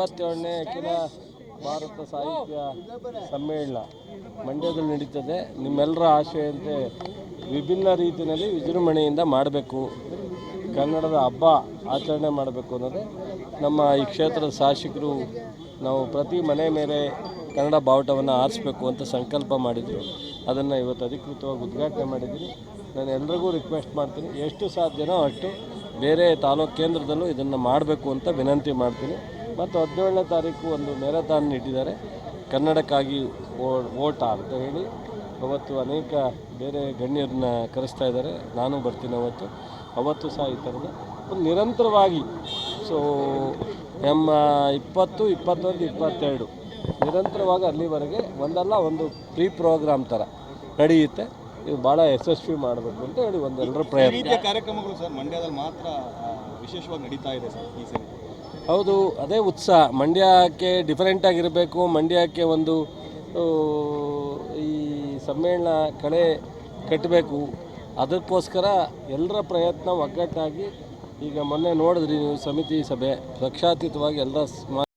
87ನೇ ಅಖಿಲ ಭಾರತ ಸಾಹಿತ್ಯ ಸಮ್ಮೇಳನ ಮಂಡ್ಯದಲ್ಲಿ ನಡೀತದೆ. ನಿಮ್ಮೆಲ್ಲರ ಆಶೆಯಂತೆ ವಿಭಿನ್ನ ರೀತಿಯಲ್ಲಿ ವಿಜೃಂಭಣೆಯಿಂದ ಮಾಡಬೇಕು, ಕನ್ನಡದ ಹಬ್ಬ ಆಚರಣೆ ಮಾಡಬೇಕು ಅನ್ನೋದೇ ನಮ್ಮ ಈ ಕ್ಷೇತ್ರದ ಶಾಸಕರು. ನಾವು ಪ್ರತಿ ಮನೆ ಮೇಲೆ ಕನ್ನಡ ಬಾವುಟವನ್ನು ಆರಿಸಬೇಕು ಅಂತ ಸಂಕಲ್ಪ ಮಾಡಿದರು. ಅದನ್ನು ಇವತ್ತು ಅಧಿಕೃತವಾಗಿ ಉದ್ಘಾಟನೆ ಮಾಡಿದ್ದೀನಿ. ನಾನು ಎಲ್ರಿಗೂ ರಿಕ್ವೆಸ್ಟ್ ಮಾಡ್ತೀನಿ, ಎಷ್ಟು ಸಾಧ್ಯನೋ ಅಷ್ಟು ಬೇರೆ ತಾಲೂಕು ಕೇಂದ್ರದಲ್ಲೂ ಇದನ್ನು ಮಾಡಬೇಕು ಅಂತ ವಿನಂತಿ ಮಾಡ್ತೀನಿ. ಮತ್ತು 17ನೇ ತಾರೀಕು ಒಂದು ಮ್ಯಾರಥಾನ್ ಇಟ್ಟಿದ್ದಾರೆ, ಕನ್ನಡಕ್ಕಾಗಿ ಓಟ ಅಂತ ಹೇಳಿ. ಅವತ್ತು ಅನೇಕ ಬೇರೆ ಗಣ್ಯರನ್ನ ಕರೆಸ್ತಾ ಇದ್ದಾರೆ, ನಾನು ಬರ್ತೀನಿ ಅವತ್ತು ಸಹ ಈ ಥರದ ಒಂದು ನಿರಂತರವಾಗಿ. ಸೊ 20, 21, 22 ನಿರಂತರವಾಗಿ ಅಲ್ಲಿವರೆಗೆ ಒಂದಲ್ಲ ಒಂದು ಪ್ರೀ ಪ್ರೋಗ್ರಾಮ್ ಥರ ನಡೆಯುತ್ತೆ. ಇದು ಭಾಳ ಯಶಸ್ವಿ ಮಾಡಬೇಕು ಅಂತ ಹೇಳಿ ಒಂದೆಲ್ಲರ ಪ್ರಯತ್ನ. ಕಾರ್ಯಕ್ರಮಗಳು ಸರ್ ಮಂಡ್ಯದಲ್ಲಿ ಮಾತ್ರ ವಿಶೇಷವಾಗಿ ನಡೀತಾ ಇದೆ ಸರ್ ಈ ಸರಿ. ಹೌದು, ಅದೇ ಉತ್ಸಾಹ. ಮಂಡ್ಯಕ್ಕೆ ಡಿಫರೆಂಟ್ ಆಗಿರಬೇಕು, ಮಂಡ್ಯಕ್ಕೆ ಒಂದು ಈ ಸಮ್ಮೇಳನ ಕಳೆ ಕಟ್ಟಬೇಕು. ಅದಕ್ಕೋಸ್ಕರ ಎಲ್ಲರ ಪ್ರಯತ್ನ ಒಗ್ಗಟ್ಟಾಗಿ. ಈಗ ಮೊನ್ನೆ ನೋಡಿದ್ರಿ ನೀವು, ಸಮಿತಿ ಸಭೆ ಪಕ್ಷಾತೀತವಾಗಿ ಎಲ್ಲ